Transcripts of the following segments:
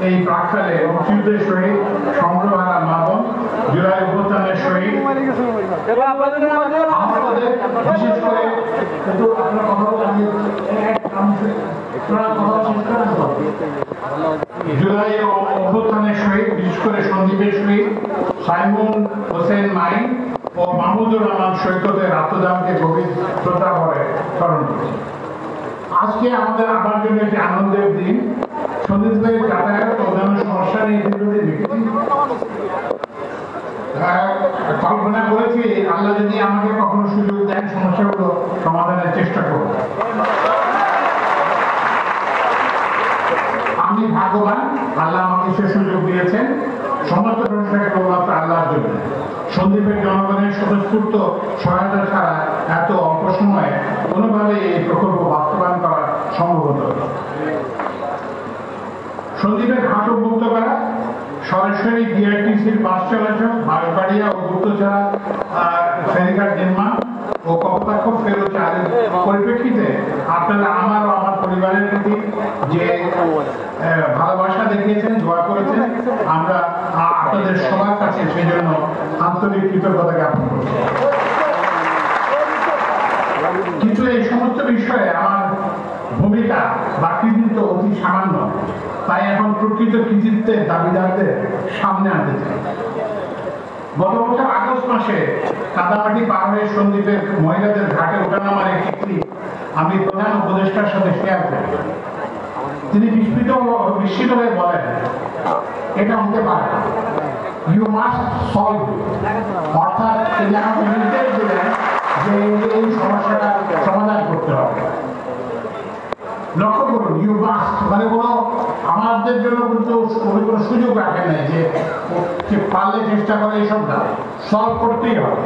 এই প্রাক্কালে মুক্তিযুদ্ধের শহীদ সংগ্রহারা মাদন, জুলাই অভ্যুত্থানের শহীদ আমাদের বিশেষ করে জুলাই অভ্যুত্থানের শহীদ বিশেষ করে সন্দীপের শহীদ সাইমন হোসেন মাইন ও মাহমুদুর রহমান সৈকতের আত্মদানকে গভীর শ্রদ্ধা করে স্মরণ করছি। আজকে আমাদের আমার জন্য একটি আনন্দের দিন। সন্দীপের যাতায়াত ও অন্যান্য সমস্যা নিয়ে দীর্ঘদিন দেখেছি, কল্পনা করেছি আল্লাহ যদি আমাকে কখনো সুযোগ দেন সমস্যাগুলো সমাধানের চেষ্টা করব। আমি ভাগ্যবান, আল্লাহ আমাকে সে সুযোগ দিয়েছেন। সমস্ত প্রশংসা কেবলমাত্র আল্লাহর জন্য। সন্দীপের জনগণের স্বতঃস্ফূর্ত সহায়তা ছাড়া এত অল্প সময়ে কোনোভাবেই এই প্রকল্প বাস্তবায়ন করা সম্ভব হতো না। সন্দীপের ঘাট মুক্ত করা, সরাসরি বিআরটিসির বাস চলাচল, বাঁশবাড়িয়া ও গুপ্তছড়া ফেরিঘাট নির্মাণ ও কপোতাক্ষ ফেরত চালের পরিপ্রেক্ষিতে আপনারা আমার ও আমার পরিবারের প্রতি যে ভালোবাসা দেখিয়েছেন, দোয়া করেছেন, আমরা আপনাদের সবার কাছে সেজন্য আন্তরিক কৃতজ্ঞতা জ্ঞাপন করছি। কিন্তু এই সমস্ত বিষয়ে আমার ভূমিকা বা কৃতিত্ব অতি সামান্য, তাই এখন প্রকৃত কৃতিত্বের দাবিদারদের সামনে আনতে চাই। গত বছর আগস্ট মাসে কাদামাটি পার হয়ে সন্দীপের মহিলাদের ঘাটে ওঠানামার একটি ক্লিপ আমি প্রধান উপদেষ্টার সাথে শেয়ার করি। তিনি বিস্মিত হয়ে বলেন, এটা হতে পারে না, ইউ মাস্ট সলভ, অর্থাৎ তিনি আমাকে নির্দেশ দিলেন যে এই সমস্যাটা সমাধান করতে হবে। লক্ষ্য করুন, ইউ মাস্ট মানে কোনো আমাদের জন্য কিন্তু কোনো সুযোগ রাখে নাই যে পারলে চেষ্টা করে এইসব না, সলভ করতেই হবে।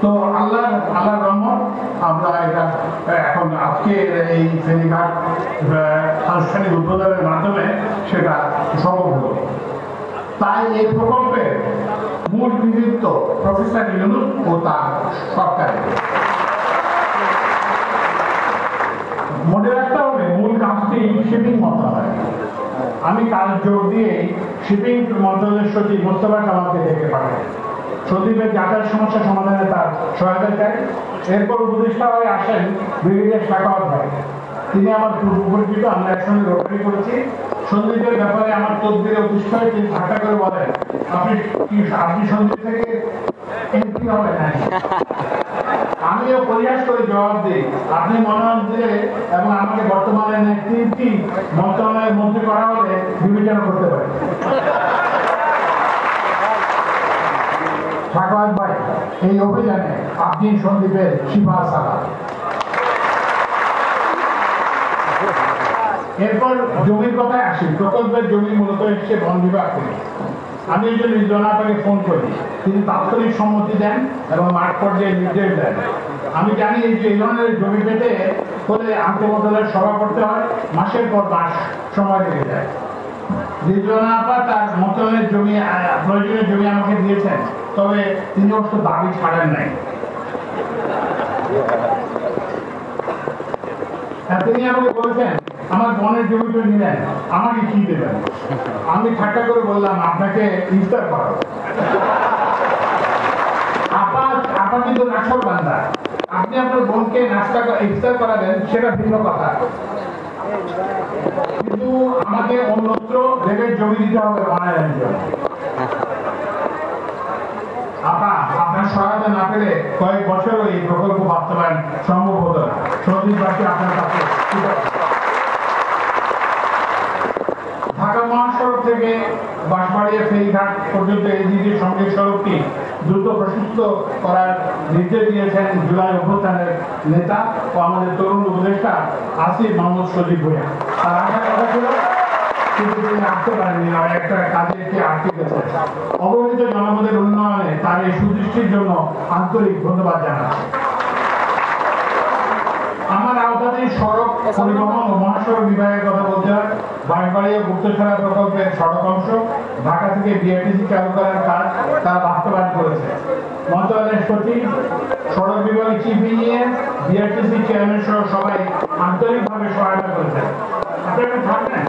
তো আল্লাহর রহমত আমরা এটা এখন আজকে এই ফেরিঘাট আনুষ্ঠানিক উদ্বোধনের মাধ্যমে সেটা সম্ভব হলো। তাই এই প্রকল্পের মূল কৃতিত্ব প্রফেসর ইউনূস ও তার সরকারের। মনে রাখতে হবে মূল কাজটি শিপিং মন্ত্রণালয়। আমি কাজ যোগ দিয়ে শিপিং মন্ত্রণালয়ের সচিব মোস্তফা কামালকে ডেকে পাঠাই। সন্দীপের যাতায়াত সমস্যা সমাধানে তার সহায়তা চাই। এরপর উপদেষ্টা হয়ে আসেন ব্রিগেডিয়ার সাখাওয়াত ভাই। তিনি আমার পূর্ব পরিচিত, আমরা একসঙ্গে রোটারি করেছি। সন্দীপের ব্যাপারে আমার তদবিরে অতিষ্ঠ হয়ে তিনি ঠাট্টা করে বলেন, আপনি সন্দীপ থেকে এমপি হবেন না। আমিও পরিহাস করে জবাব দিই, আপনি মনোনয়ন দিলে এবং আমাকে বর্তমানে তিনটি মন্ত্রণালয়ের মন্ত্রী করা হলে বিবেচনা করতে পারে। সাখাওয়াত ভাই, এই অভিযানে আপনি সন্দীপের শিফা সালা। এরপর জমির কথায় আসি। প্রকল্পের জমি মূলত এসছে বন বিভাগ থেকে। আমি এই জন্য জনাপাকে ফোন করি, তিনি তাৎক্ষণিক সম্মতি দেন এবং মাঠ পর্যায়ে নির্দেশ দেন। আমি জানি যে এই ধরনের জমি পেতে হলে আন্তঃমন্ত্রণালয়ের সভা করতে হয়, মাসের পর মাস সময় লেগে যায়। রিজওয়ানা তার মন্ত্রণালয়ের জমি প্রয়োজনীয় জমি আমাকে দিয়েছেন, তবে তিনি অবশ্য দাবি ছাড়েন নাই। তিনি আমাকে বলেছেন, আমার বনের জমিটা নিলেন, আমাকে কি দেবেন? আমি ঠাট্টা করে বললাম, আপনাকে ইফতার করাবো। আপা কিন্তু নাছর বান্দা, আপনি আপনার বোনকে ইফতার করাবেন সেটা ভিন্ন কথা, কিন্তু আমাকে অন্যত্র ভেবে জমি দিতে হবে বনের জন্য। আপনার সহায়তা না পেলে কয়েক বছরও এই প্রকল্প বাস্তবায়ন সম্ভব হতো না। সন্দীপবাসী আপনার কাছে। ঢাকা মহাসড়ক থেকে বাঁশবাড়িয়া ফেরিঘাট পর্যন্ত এদিকে সঙ্গে সড়কটি দ্রুত প্রশস্ত করার নির্দেশ দিয়েছেন জুলাই অভ্যুত্থানের নেতা ও আমাদের তরুণ উপদেষ্টা আসিফ মাহমুদ সজীব ভূঁইয়া। তার আসার কথা ছিল, কিন্তু তিনি আসতে পারেননি, একটা কাজে একটি আর্থিক আছে। অবহেলিত জনপদের উন্নয়নে তার এই সুদৃষ্টির জন্য আন্তরিক ধন্যবাদ জানাচ্ছি। আমার আওতাধীন সড়ক পরিবহন ও মহাসড়ক বিভাগের কথা বলতে হয়। বাঁশবাড়িয়া গুপ্তছড়া প্রকল্পের সড়ক অংশ ঢাকা থেকে বিআরটিসি চালু করার কাজ তারা বাস্তবায়ন করেছে। মন্ত্রণালয়ের সচিব, সড়ক বিভাগের চিফ ইঞ্জিনিয়ার, বিআরটিসি চেয়ারম্যান সহ সবাই আন্তরিকভাবে সহায়তা করেছেন। আপনারা থাকবেন।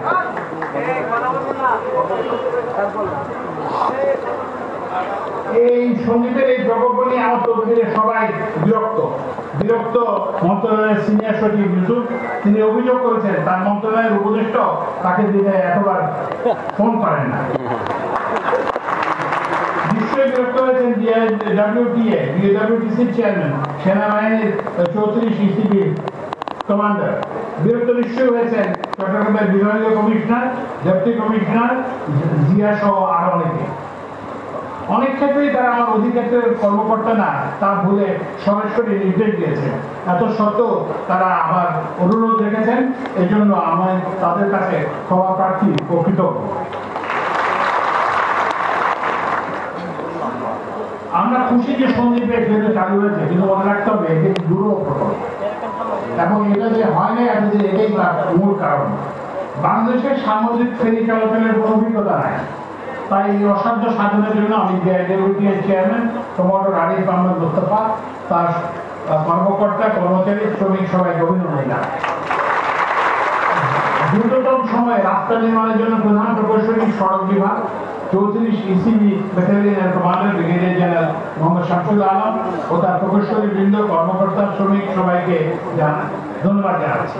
সন্দীপের এই প্রকল্প নিয়ে আমার তদবিরে সবাই বিরক্ত মন্ত্রণালয়ের সিনিয়র সচিব ইউসুফ, তিনি অভিযোগ করেছেন তার মন্ত্রণালয়ের উপদেষ্টা তাকে দিনে এতবার ফোন করেন না। নিশ্চয়ই বিরক্ত হয়েছেন DWTC চেয়ারম্যান, সেনাবাহিনীর 34 ইসিবির কমান্ডার, বিরক্ত নিশ্চয়ই হয়েছেন চট্টগ্রামের বিভাগীয় কমিশনার, ডেপুটি কমিশনার, জিয়া সহ আরো অনেকে। অনেক ক্ষেত্রেই তারা আমার অধিক্ষেত্রের কর্মকর্তা না তা ভুলে সরাসরি নির্দেশ দিয়েছেন। এত সত্ত্বেও তারা আমার অনুরোধ রেখেছেন, এজন্য আমি তাদের কাছে ক্ষমা প্রার্থী ও কৃতজ্ঞ। আমরা খুশি যে সন্দীপে ট্রেনে চালু হয়েছে, কিন্তু মনে রাখতে হবে এটি দুর্লভ প্রকল্প এবং এটা যে হয় না এটাই মূল কারণ। বাংলাদেশের সামুদ্রিক ফেরি চলাচলের কোনো অভিজ্ঞতা নাই, তাই এই অসাধ্য সাধনের জন্য আমি DWTS chairman commander Arif Ahmed Mustafa, তার কর্মকর্তা, কর্মচারী, শ্রমিক সবাইকে অভিনন্দন জানাই। দ্রুততম সময়ে রাস্তা নির্মাণের জন্য প্রধান প্রকৌশলী সড়ক বিভাগ 34 ইসিবি ব্যাটালিয়নের commander brigadier general Mohammad Shamsul Alam ও তার প্রকৌশলী বৃন্দ, কর্মকর্তা, শ্রমিক সবাইকে ধন্যবাদ জানাচ্ছি।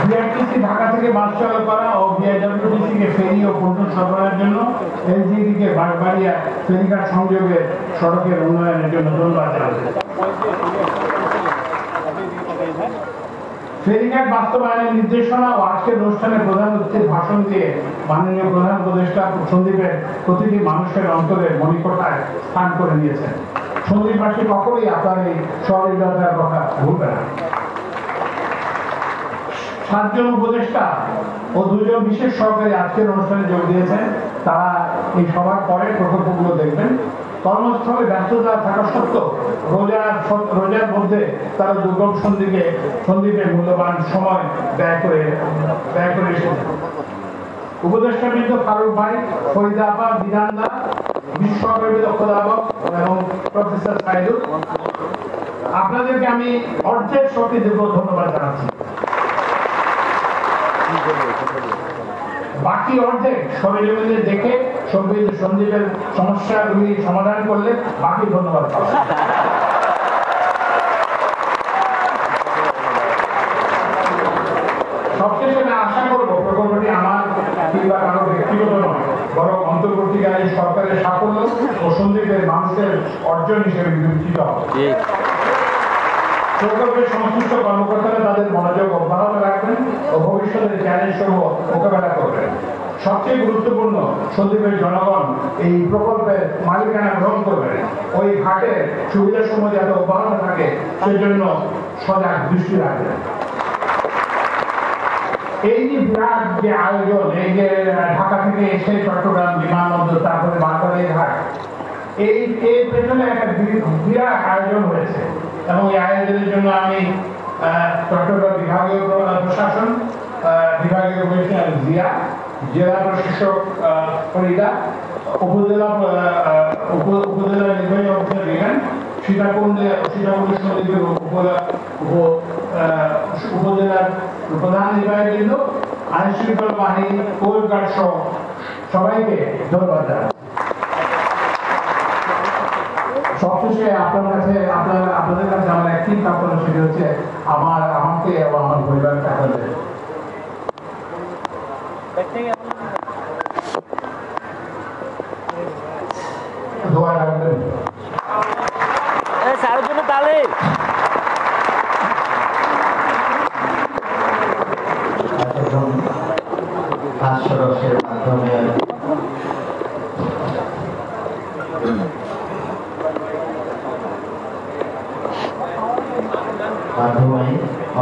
বিআরটিসি ঢাকা থেকে বাস চালু করা ও বিআইডব্লিউটিসি কে ফেরি ও পণ্য সরবরাহের জন্য এলজিডি কে বাঁশবাড়িয়া ফেরিঘাট সংযোগের সড়কের উন্নয়নের জন্য ধন্যবাদ জানাচ্ছি। ফেরিঘাট বাস্তবায়নের নির্দেশনা ও আজকের অনুষ্ঠানে প্রধান অতিথির ভাষণ দিয়ে মাননীয় প্রধান উপদেষ্টা সন্দীপের প্রতিটি মানুষের অন্তরে মণিকোঠায় স্থান করে নিয়েছেন। সন্দীপবাসী কখনোই আপনার এই সহযোগিতার কথা ভুলবে না। 7 জন উপদেষ্টা ও 2 জন বিশেষ সহকারী আজকের অনুষ্ঠানে যোগ দিয়েছেন। তারা এই সভার পরে প্রকল্পগুলো দেখবেন। কর্মস্থলে ব্যস্ততা থাকা সত্ত্বেও রোজার মধ্যে তারা দুর্গম সন্দীপে মূল্যবান সময় ব্যয় করে এসেছেন। উপদেষ্টাবৃন্দ ফারুক ভাই, ফরিদা আপা, বিধানদা, বিশ্ববিদ্যালয় খোদাবক এবং প্রফেসর সাইদুল, আপনাদেরকে আমি অর্ধেক শক্তি দেব ধন্যবাদ জানাচ্ছি। বাকি অর্ধেক সরেজমিনে দেখে সন্দীপের সমস্যাগুলি সমাধান করলে বাকি ধন্যবাদ পাবেন। সবশেষে আমি আশা করবো প্রকল্পটি আমার কিংবা কারো ব্যক্তিগত নয়, বরং অন্তর্বর্তীকালীন সরকারের সাফল্য ও সন্দীপের মানুষের অর্জন হিসেবে বিবেচিত হবে। প্রকল্পের সংশ্লিষ্ট কর্মকর্তারা তাদের মনোযোগ অব্যাহত রাখবেন ও ভবিষ্যতের চ্যালেঞ্জ সমূহ মোকাবেলা করবেন। সবচেয়ে গুরুত্বপূর্ণ, সন্দীপের জনগণ এই প্রকল্পের মালিকানা গ্রহণ করবেন। ওই ঘাটের সুবিধা সমূহ যাতে অব্যাহত থাকে সেজন্য সজাগ দৃষ্টি রাখবেন। এই যে বিরাট যে আয়োজন, এই যে ঢাকা থেকে এসে চট্টগ্রাম বিমানবন্দর, তারপরে বারবাড়ি ঘাট, এই পেছনে একটা বিরাট আয়োজন হয়েছে এবং এই আয়োজনের জন্য আমি চট্টগ্রাম বিভাগীয় প্রশাসন, বিভাগীয় কমিশনার জিয়া, জেলা প্রশাসক ফরিদা, উপজেলা নির্বাহী অফিসার রিহান, সীতাকুণ্ড সন্দীপের উপজেলার প্রধান নির্বাহী বৃন্দ, আইন শৃঙ্খলা বাহিনী, কোস্ট গার্ড সহ সবাইকে ধন্যবাদ জানাই। সবশেষে আপনাদের কাছে আমার একটি প্রার্থনা, সেটা হচ্ছে আমাকে এবং আমার পরিবারকে আপনাদের দোয়া রাখবেন। সারের জন্য তালে হাস্যরসের মাধ্যমে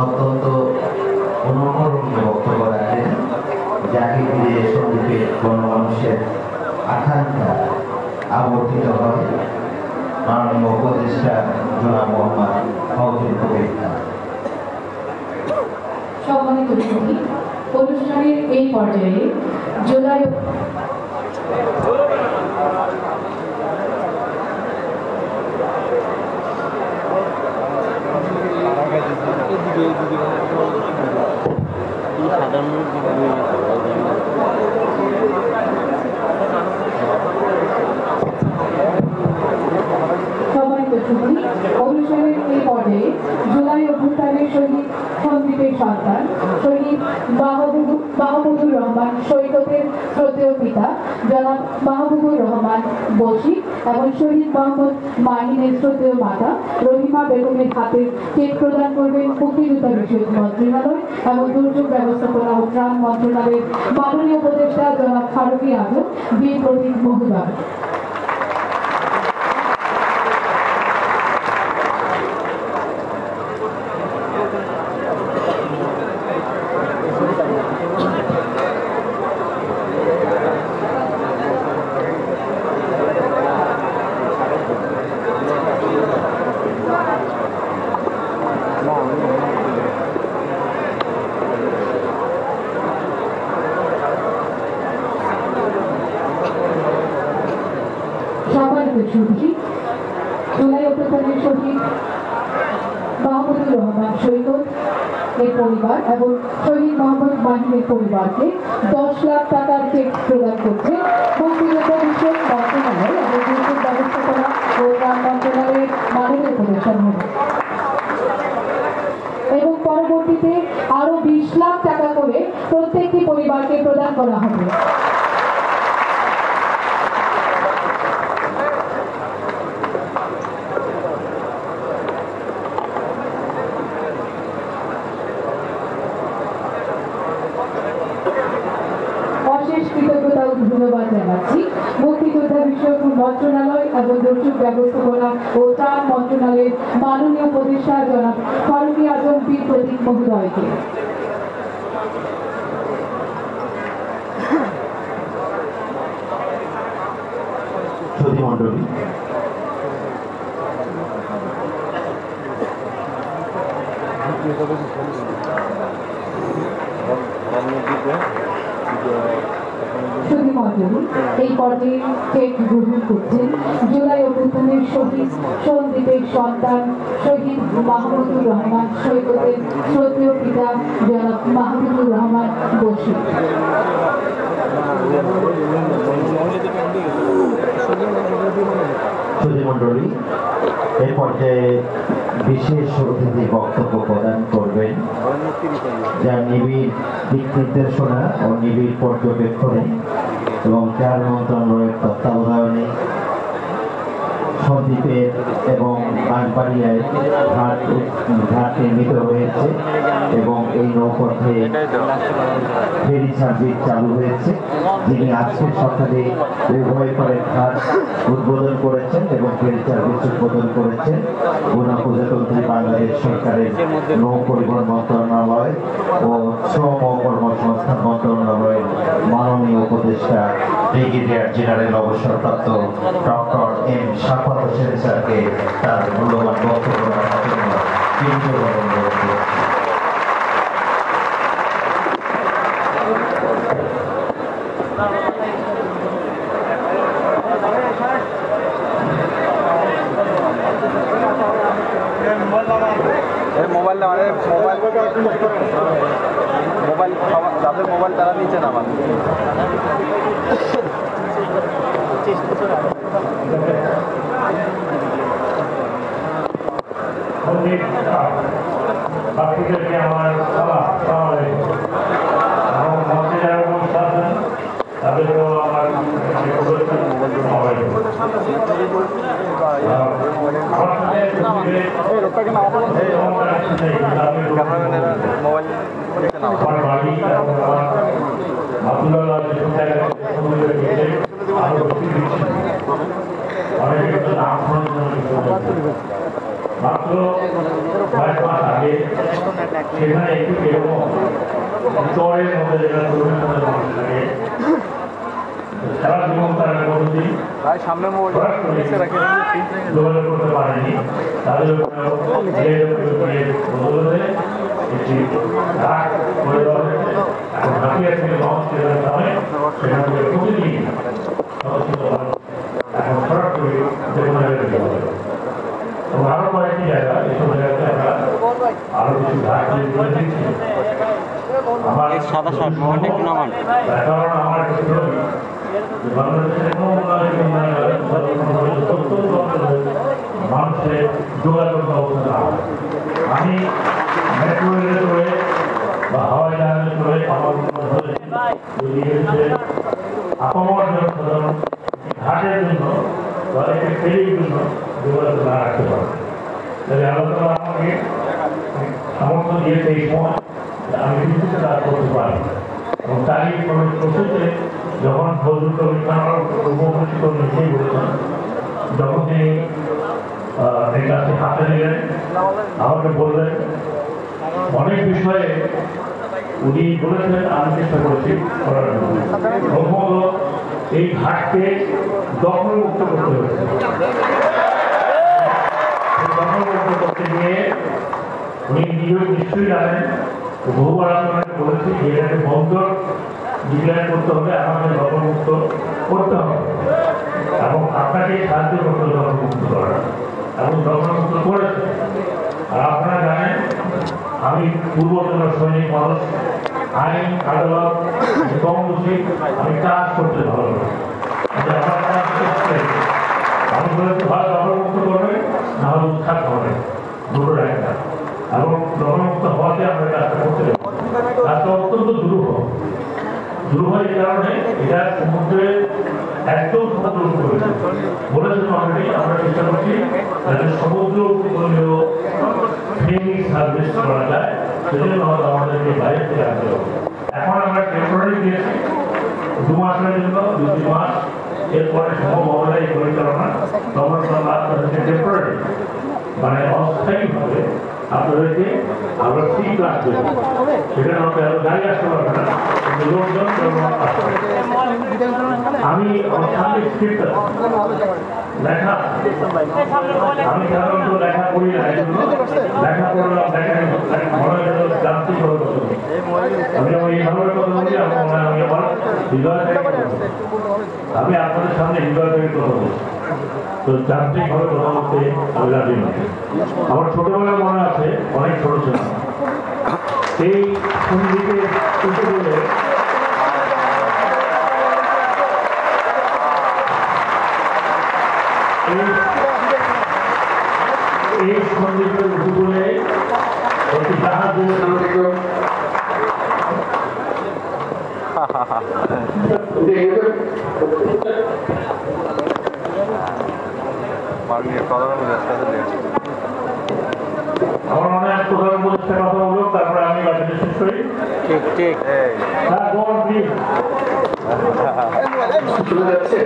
অত্যন্ত অনুকরণীয় বক্তব্য রাখেন, যাকে ঘিরে সন্দীপের গণমানুষের আকাঙ্ক্ষা আবর্তিত হয় মাননীয় উপদেষ্টা জনাব মোহাম্মদ ফজলুল কবির খান। সম্মানিত অতিথি, অনুষ্ঠানের এই পর্যায়ে জুলাই সাধারণ সন্তান শহীদ মাহমুদুর রহমান সৈকতের শ্রদ্ধেয় পিতা জনাব মাহবুবুর রহমান বশির এবং শহীদ মোহাম্মদ মাহিনের শ্রদ্ধেয় মাতা রহিমা বেগমের হাতে চেক প্রদান করবেন মুক্তিযোদ্ধা বিষয়ক মন্ত্রণালয় এবং দুর্যোগ ব্যবস্থাপনা ও ত্রাণ মন্ত্রণালয়ের মাননীয় উপদেষ্টা জনাব ফারুকী আজম বীর প্রতীক মহোদয়। জুলাই অভ্যুত্থানের শহীদ মাহমুদুর রহমান সৈকত এর পরিবার এবং শহীদ মোহাম্মদ মাহিনের পরিবারকে 10 লাখ টাকার চেক প্রদান করছে মুক্তিযোদ্ধা বিষয়ক মন্ত্রণালয় এবং দুর্যোগ ব্যবস্থাপনা ও ত্রাণ মন্ত্রণালয়ের মাননীয় উপদেষ্টা এবং পরবর্তীতে আরো 20 লাখ টাকা করে প্রত্যেকটি পরিবারকে প্রদান করা হবে। কৃতজ্ঞতা ও ধন্যবাদ জানাচ্ছি মুক্তিযোদ্ধা বিষয়ক মন্ত্রণালয় এবং দুর্যোগ ব্যবস্থাপনা ও ত্রাণ মন্ত্রণালয়ের মাননীয় উপদেষ্টা জনাব ফারুকী আজম বীর প্রতীক মহোদয়কে। মন্ডলী এই পর্যায়ে চেক গ্রহণ করছেন জুলাই অভ্যুত্থানের শহীদ সন্দীপের সন্তান শহীদ মাহমুদুর রহমান সৈকতের শ্রদ্ধেয় পিতা জনাব মাহমুদুর রহমান বশির। মন্ডলী এই পর্যায়ে বিশেষ অতিথি বক্তব্য প্রদান করবেন, যা নিবিড় দিক নির্দেশনা ও নিবিড় পর্যবেক্ষণে এবং ত্রাণ মন্ত্রণালয়ের তত্ত্বাবধানে সন্দ্বীপের এবং বানপাড়িয়ায় ঘাট নির্মিত হয়েছে এবং এই নৌপথে ফেরি সার্ভিস চালু হয়েছে, যিনি আজকের সকালে উভয় করে ঘাট উদ্বোধন করেছেন এবং ফেরি সার্ভিস উদ্বোধন করেছেন গণপ্রজাতন্ত্রী বাংলাদেশ সরকারের নৌ পরিবহন মন্ত্রণালয় ও শ্রম ও কর্মসংস্থান মন্ত্রণালয়ের মাননীয় উপদেষ্টা ব্রিগেডিয়ার জেনারেল অবসরপ্রাপ্ত ডক্টর এম শাফাত হোসেন স্যারকে তার মূল্যবান বক্তব্য রাখার জন্য মোবাইল যাদের মোবাইল তারা নিচে নামান। বাকিদেরকে আমার তাদেরকেও আমার মাত্র কয়েক মাস আগে সেখানে একটু এরকম চরের মধ্যে যেটা তরুণের মধ্যে মানুষ লাগে সারা জীবন তারা কোনোদিন যোগাযোগ করতে পারেনি, তাদের বদলে একটি ঘাট করে দেওয়া হয়েছে। এখন হাতিয়ার থেকে লঞ্চ ট্রেনের নামে সেখান থেকে প্রতিদিন এখন সরাসরি যে কোনো জায়গায় যেতে হবে এবং আরো কয়েকটি জায়গা এসব জায়গাতে আমরা আরো কিছু ঘাট তৈরি করে দিচ্ছি। আমার কারণ আমার বাংলাদেশের মানুষের যোগাযোগ ব্যবস্থা। আমি মেট্রো রেলওয়ে বা হাওয়াই জাহাজে চলে আমার ধরে যদি এসে আপামর জনসাধারণ ঘাটের জন্য বা একটি ফেরির জন্য যোগাযোগ না রাখতে পারে। তাহলে আলোচনা আমাকে সামর্থ্য দিয়েছে এই সময় আমি কিন্তু তা করতে পারি এবং তারই প্রসেসে যখন ফজলুল কবির খান উপস্থিত নিজেই বলেছেন, যখন তিনি এই কাজটি হাতে নিলেন আমাকে বললেন অনেক বিষয়ে উনি বলেছেন, আমি চেষ্টা করেছি করার জন্য। প্রথমত এই ঘাটকে দখলমুক্ত করতে হয়েছে। দখলমুক্ত করতে গিয়ে উনি নিজেও নিশ্চয়ই জানেন, বহুবার আমি ওনাকে বলেছি যে এটাকে বন্দর ডিক্লেয়ার করতে হবে, আমাদের দখলমুক্ত করতে হবে এবং আপনাকে সাহায্য করতে হবে দখলমুক্ত করা এবং দখলমুক্ত করেছে। আর আপনারা জানেন আমি পূর্বতন সৈনিক মানুষ, আইন আদালত কম বুঝি, আমি কাজ করতে ভালো লাগে। আমি বলেছি হয় দখলমুক্ত করবে না হলে উৎখাত হবে, দুটো একটা এবং দখলমুক্ত হওয়াতে আমরা কাজটা করতে পারি। কাজটা অত্যন্ত দুরূহ এই কারণে এটা সমুদ্রে একদম সমুদ্র উপকূলে বলেছেন অলরেডি। আমরা চেষ্টা করছি যাতে সমুদ্র উপকূলীয় ফেরি সার্ভিস করা যায়, সেজন্য আমাদেরকে বাইরে থেকে আসতে হবে। এখন আমরা টেম্পোরারি দিয়েছি 2 মাসের জন্য, 2-3 মাস, এরপরে সম্ভব হবে এই পরিচালনা তখন আপনাদেরকে টেম্পোরারি মানে অস্থায়ীভাবে আপনাদেরকে আমরা ফ্রি ক্লাস দেবো। সেখানে আমাকে আরো গাড়ি আসতে পারবে না, কিন্তু লোকজন আমি আমার সামনে স্ক্রিপ্ট লেখা, আমি সাধারণত লেখা করি না, লেখা করলাম মনে যান্ত্রিক ভাবে কথা বলি। আমি আমার এইভাবে কথা বলি, আমি আমার হৃদয় থেকে আমি আপনাদের সামনে হৃদয় থেকে কথা বলছি, তো যান্ত্রিক ভাবে কথা বলতে আমি রাজি নই। আমার ছোটবেলায় মনে আছে, অনেক ছোট ছিলাম, এই সন্ধিকে উঠে বলে এই সন্ধিকে উঠে বলে একটি জাহাজ আমার মনে হয় প্রধান উপদেষ্টা কথা বললো, তারপরে আমি বাড়িতে শেষ করি। ঠিক ঠিক চলে যাচ্ছে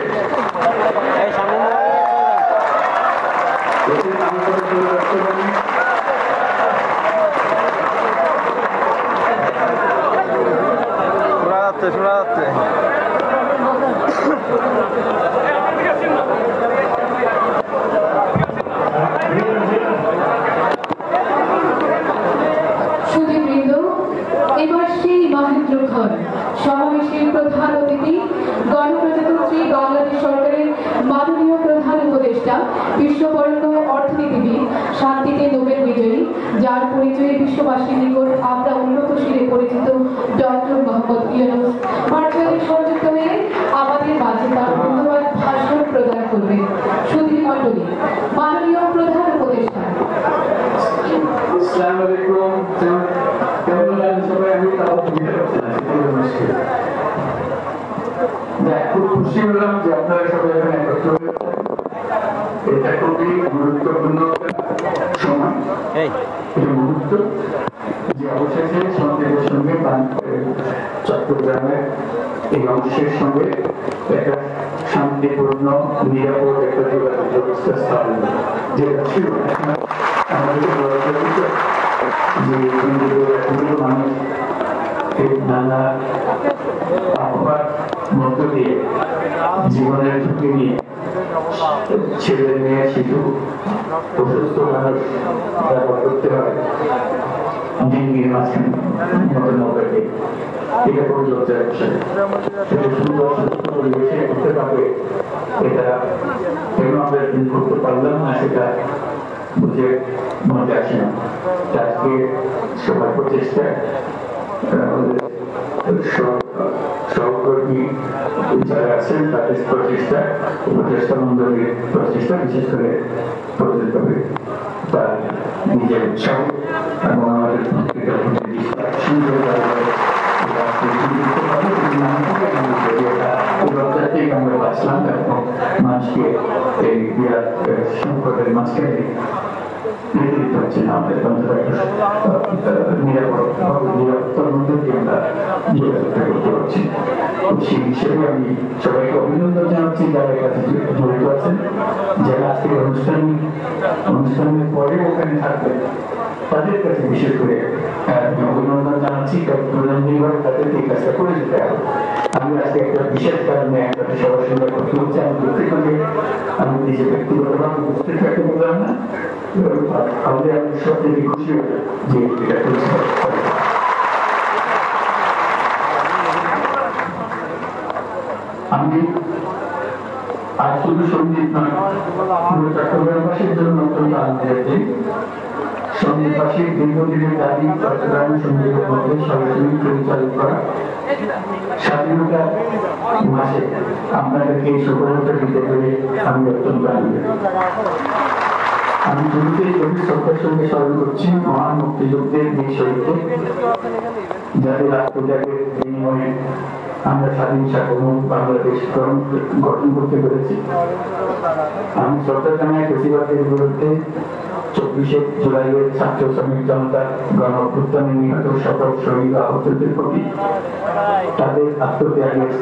শোনা যাচ্ছে সুধীবৃন্দ, এবার সেই মহেন্দ্রক্ষণ সমাবেশের প্রধান অতিথি গণপ্রজাতন্ত্রী বাংলাদেশ সরকারের মাননীয় প্রধান উপদেষ্টা, বিশ্ববরেণ্য অর্থনীতিবিদ, শান্তিতে নোবেল বিজয়ী, যার পরিচয়ে বিশ্ববাসীর নিকট আমরা উন্নত শিরে পরিচিত ডক্টর মোহাম্মদ ইউনূস ভার্চুয়ালি সংযুক্ত হয়ে আমাদের মাঝে তার মূল্যবান ভাষণ প্রদান করবেন। সুধী মণ্ডলী, মাননীয় প্রধান উপদেষ্টা। আসসালামু আলাইকুম। কেমন আছেন সবাই? আমি তাও বুঝতে পারছি না, খুব খুশি হলাম যে আপনারা সবাই এখানে একত্র হয়েছেন। এটা খুবই গুরুত্বপূর্ণ সময়, মুহূর্ত যে অবশেষে সন্দেহের সঙ্গে চট্টগ্রামের এই অংশের সঙ্গে একটা শান্তিপূর্ণ নিরাপদ একটা যোগাযোগ ব্যবস্থা স্থাপন, যেটা ছিল আমাদেরকে বলা হয়েছিল যে এতগুলো মানুষ নানা আবহাওয়ার মধ্য দিয়ে জীবনের ঝুঁকি নিয়ে ছেলে মেয়ে শিশু অসুস্থ মানুষ ব্যবহার করতে হয় ডিঙ্গির মাঝখানে মতো নৌকাকে, এটা কোনো লজ্জার বিষয়। সেটা সুন্দর সুস্থ পরিবেশে করতে পারবে, এটা কেন আমরা দিন করতে পারলাম না সেটা বুঝে মনে আসে না। আজকে সবার প্রচেষ্টা, সহকর্মী যারা আছেন তাদের প্রচেষ্টা, উপদেষ্টা মন্ডলীর প্রচেষ্টা, বিশেষ করে প্রযোজ্য হবে তার নিজের উৎসাহ এবং আমাদের সুন্দর মানুষকে এই বিরাট সংকটের মাঝখানে নেতৃত্ব হচ্ছেন আমাদের নিরাপত্তার মধ্যে আমরা যোগাযোগটা করতে পারছি। সেই হিসেবে আমি সবাইকে অভিনন্দন জানাচ্ছি যারা কাছে জড়িত আছেন, যারা আজকের অনুষ্ঠানের পরে ওখানে থাকবেন তাদের কাছে বিশেষ করে অভিনন্দন জানাচ্ছি। প্রধানমন্ত্রীভাবে তাদেরকে এই কাজটা করে যেতে হবে। আমি আজকে একটা বিশেষ কারণে একটা সবার সঙ্গে করতে হচ্ছে, আমি দুঃখিত যে আমি নিজে ব্যক্তিগতভাবে উপস্থিত থাকতে বললাম না। আমাদের আমি সব থেকে খুশি হই যে এটা করতে আমি আজ শুধু সঙ্গীত নয়, পুরো চট্টগ্রামবাসীর জন্য অত্যন্ত আনন্দের দিন। সঙ্গীতবাসীর দীর্ঘদিনের দাবি চট্টগ্রাম সঙ্গীতের মধ্যে সরাসরি পরিচালিত করা। স্বাধীনতার মাসে আপনাদেরকে এই সফলতা দিতে পেরে আমি অত্যন্ত আনন্দিত। আমি শুরুতেই গভীর শ্রদ্ধার সঙ্গে স্মরণ করছি মহান মুক্তিযুদ্ধের বীর শহীদদের, যাদের আত্মত্যাগের বিনিময়ে আমরা স্বাধীন সার্বভৌম বাংলাদেশ গঠন করতে পেরেছি। আমি শ্রদ্ধা জানাই প্রতিবাদের বিরুদ্ধে 24শে জুলাইয়ের ছাত্র শ্রমিক জনতার গণ অভ্যুত্থানে নিহত সকল শহীদ আহতদের প্রতি। তাদের আত্মত্যাগের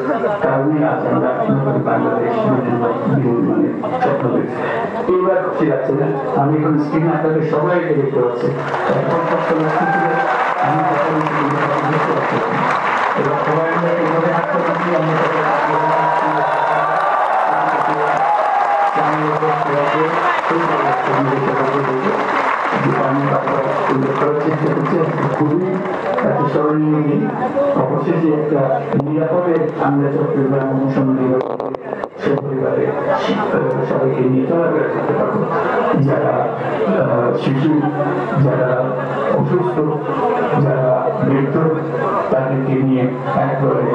কারণে আজ আমরা নতুন বাংলাদেশ নির্মাণের স্বপ্ন দেখছি। এইবার খুশি লাগছে না, আমি এখন স্ক্রিনে আপনাদের সবাইকে দেখতে পাচ্ছি। এখন কষ্ট লাগছে আমি বুঝতে পারছি এবং সবাই আমরা এইভাবে হাঁটতে পারছি। আমরা অবশেষে একটা নিরাপদে আমরা চট্টগ্রাম পরিবারে সবাইকে নিয়ে চলাফেরা করতে পারবো। যারা শিশু, যারা অসুস্থ, যারা বৃদ্ধ, তাদেরকে নিয়ে একবারে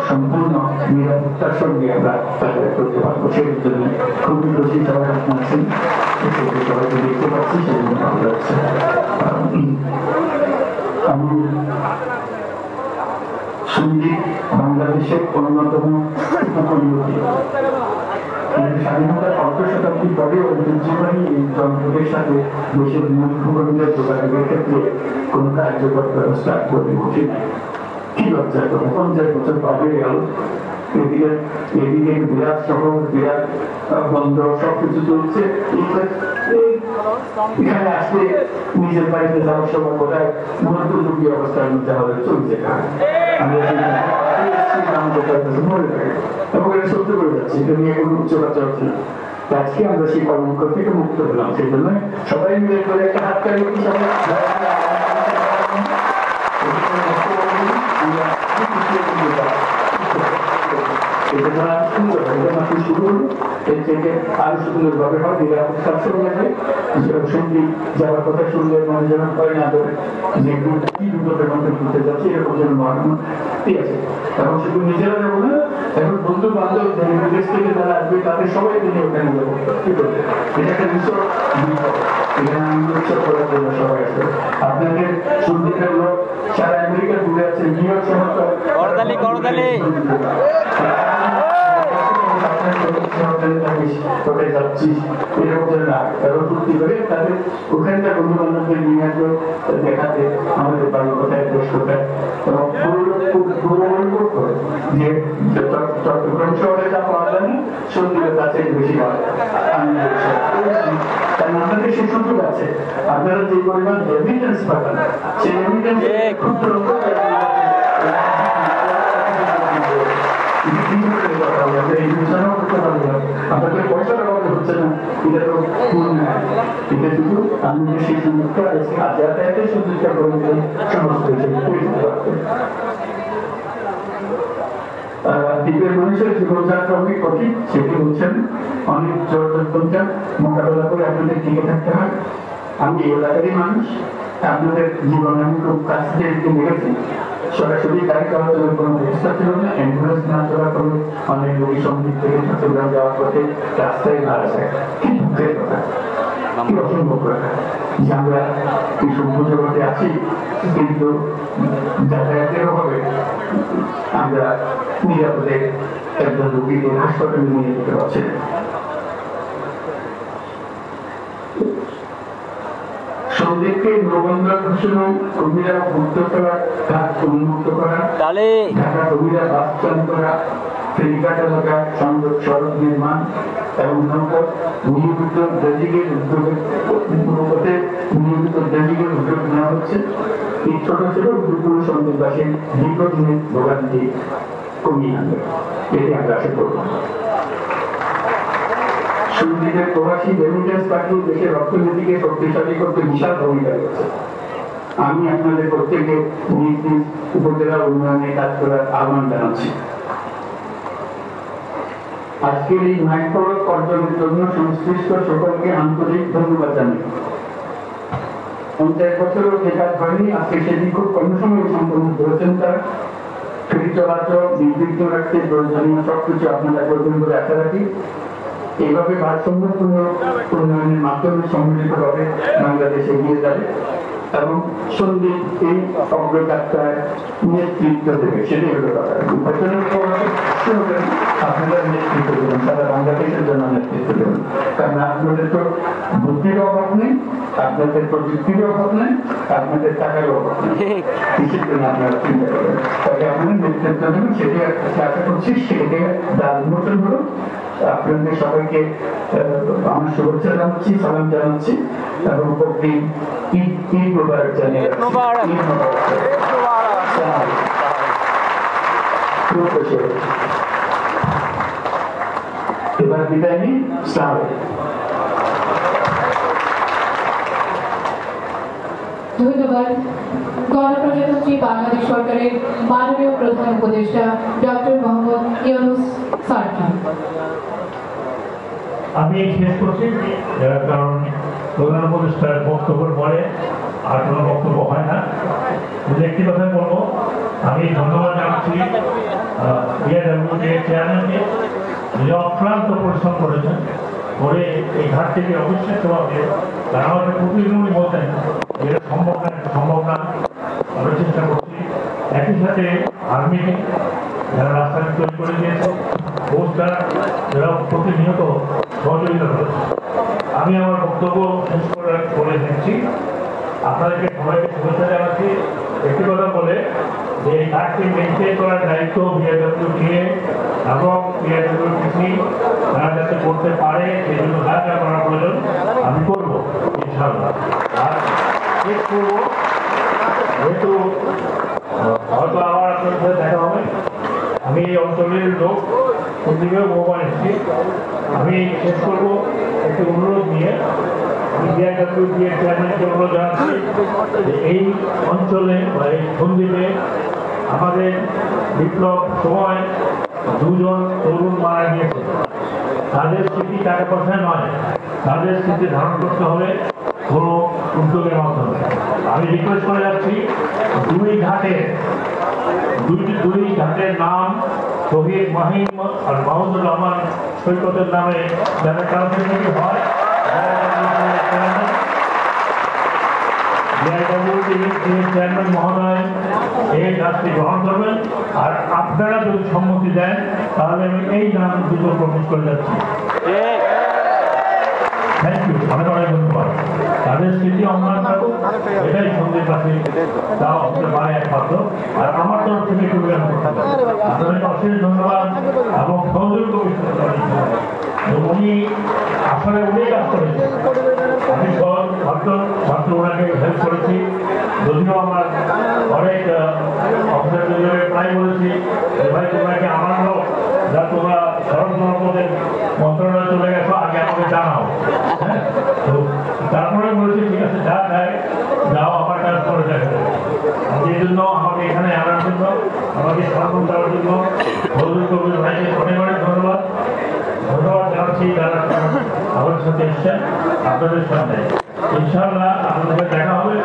সম্পূর্ণ নিরাপত্তার সঙ্গে আমরা চলাফেরা করতে পারবো। সেই জন্য খুবই খুশি সবাই আছেন, সবাইকে দেখতে পাচ্ছি, সেজন্য ভালো লাগছে। আমি সঙ্গীত বাংলাদেশের অন্যতম উপকূলবর্তী স্বাধীনতার অর্ধশতাব্দী পরে ঐতিহ্যবাহী এই যন্ত্রের সাথে দেশের মূল ভূখণ্ডের যোগাযোগের ক্ষেত্রে কোন কার্যকর ব্যবস্থা গড়ে ওঠে। কি লজ্জা, 50 বছর পাবে গেল, এদিকে বিরাট শহর, বিরাট বন্দর, সবকিছু চলছে। এখানে আসলে নিজের বাড়িতে যাওয়ার সময় কোথায় মধ্যযুগীয় অবস্থার মধ্যে আমাদের চলছে। এবং এটা সহ্য করে যাচ্ছে, এটা নিয়ে কোনো উচ্চবাচ্চা হচ্ছে না। আজকে আমরা সেই কর্মকর থেকে মুক্ত হলাম, সেই জন্য সবাই মিলে করে একটা হাত তালি সঙ্গীত যাওয়ার কথা শুনলে মনে যেন হয় না যে কি বিপদের মধ্যে ঘুরতে যাচ্ছে, এরকম যেন ঠিক আছে। এখন শুধু নিজেরা যাবো না, এখন বন্ধু বান্ধব বিদেশ থেকে যারা আসবে তাদের সবাইকে নিয়ে ওখানে যাবো। কি করবে, এটা একটা উৎসব, এখানে আমি উৎসব করার জন্য সবাই আসবে। আপনাদের সঙ্গীতের লোক সারা আমেরিকা ঘুরে আছে, নিউ ইয়র্ক শহর ওখানকার বন্ধু বান্ধবদের নিয়ে আসবে দেখাতে আমাদের বাড়ি কোথায়, দেশ কোথায়, এবং যে চট্টগ্রাম শহরে যা পাওয়া যায় না সঙ্গীতের কাছে বেশি পাওয়া যায়। কারণ আপনাদের সেই সুযোগ আছে, আপনারা যে পরিমাণ এভিডেন্স পাবেন সেই এভিডেন্স ক্ষুদ্র আপনাদের পয়সাটা কমতে হচ্ছে না, এটা তো পূর্ণ না, এটা শুধু আপনি সেই সুযোগটা যাতায়াতের সুযোগটা করে দিলে সমস্ত দ্বীপের মানুষের জীবনযাত্রা অনেক কঠিন, সেটি বলছেন অনেক জড়তা মোকাবেলা করে আপনাদের টিকে থাকতে হয়। আমি এলাকারই মানুষ, আপনাদের জীবনে আমি খুব কাছ থেকে দেখেছি। সরাসরি গাড়ি চলাচলের কোনো ব্যবস্থা ছিল না, অ্যাম্বুলেন্স না চলার ফলে অনেক রোগী সঙ্গীত থেকে চট্টগ্রাম যাওয়ার পথে রাস্তায় মারা যায়। কি দুঃখের কথা, কি অসম্ভব কথা যে আমরা এই সভ্য জগতে আছি, কিন্তু যাতায়াতের অভাবে আমরা নিরাপদে একজন রোগীকে হাসপাতালে নিয়ে যেতে পারছে না। সন্দেহকে নবন্দর ঘোষণা কর্মীরা মুক্ত করা, ঘাট উন্মুক্ত করা, ঢাকা কর্মীরা বাস চালু করা, ফেরিঘাট এলাকা সংযোগ সড়ক নির্মাণ এবং নৌপথ নিয়মিত ড্রেজিংয়ের উদ্যোগ নেওয়া হচ্ছে। এই ছোট ছোট উদ্যোগগুলো সন্দেহবাসীর দীর্ঘদিনের ভোগান্তি কমিয়ে আনবে, এটি আমরা আশা করব। সুন্দরীদের প্রবাসী রেমিটেন্স পাঠিয়ে দেশের অর্থনীতিকে শক্তিশালী করতে বিশাল ভূমিকা রয়েছে। আমি আপনাদের প্রত্যেকে নিজ নিজ উপজেলা উন্নয়নে কাজ করার আহ্বান জানাচ্ছি। আজকের এই মাইক্রো অর্জনের জন্য সংশ্লিষ্ট সকলকে আন্তরিক ধন্যবাদ জানাই। 50 বছরও যে কাজ হয়নি, আজকে সেদিন খুব কম সময়ে সম্পন্ন করেছেন তারা। ফেরি চলাচল নির্বিঘ্ন রাখতে প্রয়োজনীয় সবকিছু আপনারা করবেন বলে আশা রাখি। এইভাবে ভারসাম্যপূর্ণ উন্নয়নের মাধ্যমে সম্মিলিতভাবে বাংলাদেশ এগিয়ে যাবে এবং সন্দীপ এই অগ্রযাত্রায় নেতৃত্ব দেবে, সেটাই হলো কথা। আপনারা নেতৃত্ব দেবেন, সারা বাংলাদেশের জন্য নেতৃত্ব দেবেন, কারণ আপনাদের তো বুদ্ধির অভাব নেই, আপনাদের প্রযুক্তির অভাব নেই, আপনাদের টাকার অভাব নেই, কিসের জন্য আপনারা চিন্তা করেন। তাই আপনারা নেতৃত্ব দেবেন, সেটাই আশা করছি। সেটাই তার উন্মোচন হলো। আপনাদের সবাইকে আমার শুভেচ্ছা জানাচ্ছি, সালাম জানাচ্ছি এবং ঈদ মোবারক জানিয়ে এবার বিদায় নিই। ধন্যবাদ। গণপ্রজাতন্ত্রী বাংলাদেশ সরকারের মাননীয় প্রধান উপদেষ্টা ডক্টর মোহাম্মদ ইউনূস স্যারকে। আমি শেষ করছি, কারণ প্রধান উপদেষ্টার বক্তব্যের পরে আর কোনো বক্তব্য হয় না। একটি কথা বলবো, আমি ধন্যবাদ জানাচ্ছি চেয়ারম্যানকে, যে অক্লান্ত পরিশ্রম করেছেন করে এই ঘাট থেকে অবিশ্বাস্যভাবে তারা আমাকে প্রতিদিনই বলতেন এটা সম্ভব না, এটা সম্ভব না, আমরা চেষ্টা করছি। একই সাথে আর্মি যারা রাস্তাটি তৈরি করে দিয়েছে, পোস্টার যারা প্রতিনিয়ত সহযোগিতা করেছে। আমি আমার বক্তব্য শেষ করে দিচ্ছি। আপনাদেরকে সবাইকে শুভেচ্ছা জানাচ্ছি। একটি কথা বলে যে এই ঘাটটি মেনটেন করার দায়িত্ব বিআরডব্লিউটিএ এবং বিআরডব্লিউটিসি তারা যাতে করতে পারে সেই জন্য যা যা করার প্রয়োজন আমি করবো ইনশাআল্লাহ। আর চেক করবো, যেহেতু হয়তো আবার আপনার সাথে দেখা হবে। আমি এই অঞ্চলের লোক, কোনদিকেও মোবাইল এসেছি। আমি শেষ করবো একটি অনুরোধ নিয়ে। বিআরডব্লিউটিএ চেয়ারম্যানকে অনুরোধ জানাচ্ছি যে এই অঞ্চলে বা এই সন্দ্বীপে আমাদের বিপ্লব সময় দুজন তরুণ মারা গিয়েছে। তাদের স্মৃতি টাকা পয়সায় নয়, তাদের স্মৃতি ধারণ করতে হবে কোনো উদ্যোগের মাধ্যমে। আমি রিকোয়েস্ট করে যাচ্ছি, দুই ঘাটের নাম শহীদ মাহিম আর মাহমুদুর রহমান সৈকতের নামে যাদের কাউন্সিল হয়, চেয়ারম্যান মহোদয় এই কাজটি গ্রহণ করবেন। আর আপনারা যদি সম্মতি দেন তাহলে আমি এই নাম দুটো প্রকাশ করে যাচ্ছি। থ্যাংক ইউ, অনেক ধন্যবাদ। তাদের স্মৃতি অন্যান্য এটাই সন্ধ্যের কাছে দেওয়া হতে পারে একমাত্র। আর আমার তরফ থেকে আপনাদের অশেষ ধন্যবাদ এবং সহযোগিতা উনি আসলে উনি কাজ করেছেন। আমি মাত্র ওনাকে হেল্প করেছি, যদিও আমার অনেক অফিসার প্রায় বলেছি যে ভাই তোমরাকে আমার লোক যা তোমরা সড়ক জনপদের মন্ত্রণালয়ে চলে গেছো, আগে আমাকে জানাও। হ্যাঁ, তো তারপরে বলেছি ঠিক আছে, যা দেয় যাও, আমার কাজ করে দেখো। এই জন্য আমাকে এখানে আনার জন্য, আমাকে সমর্থন দেওয়ার জন্য ফজলুল কবির ভাইকে অনেক অনেক ধন্যবাদ জানাচ্ছি যারা আমাদের সাথে এসছেন। আপনাদের সামনে ইনশাআল্লাহ আপনাদের দেখা হবে।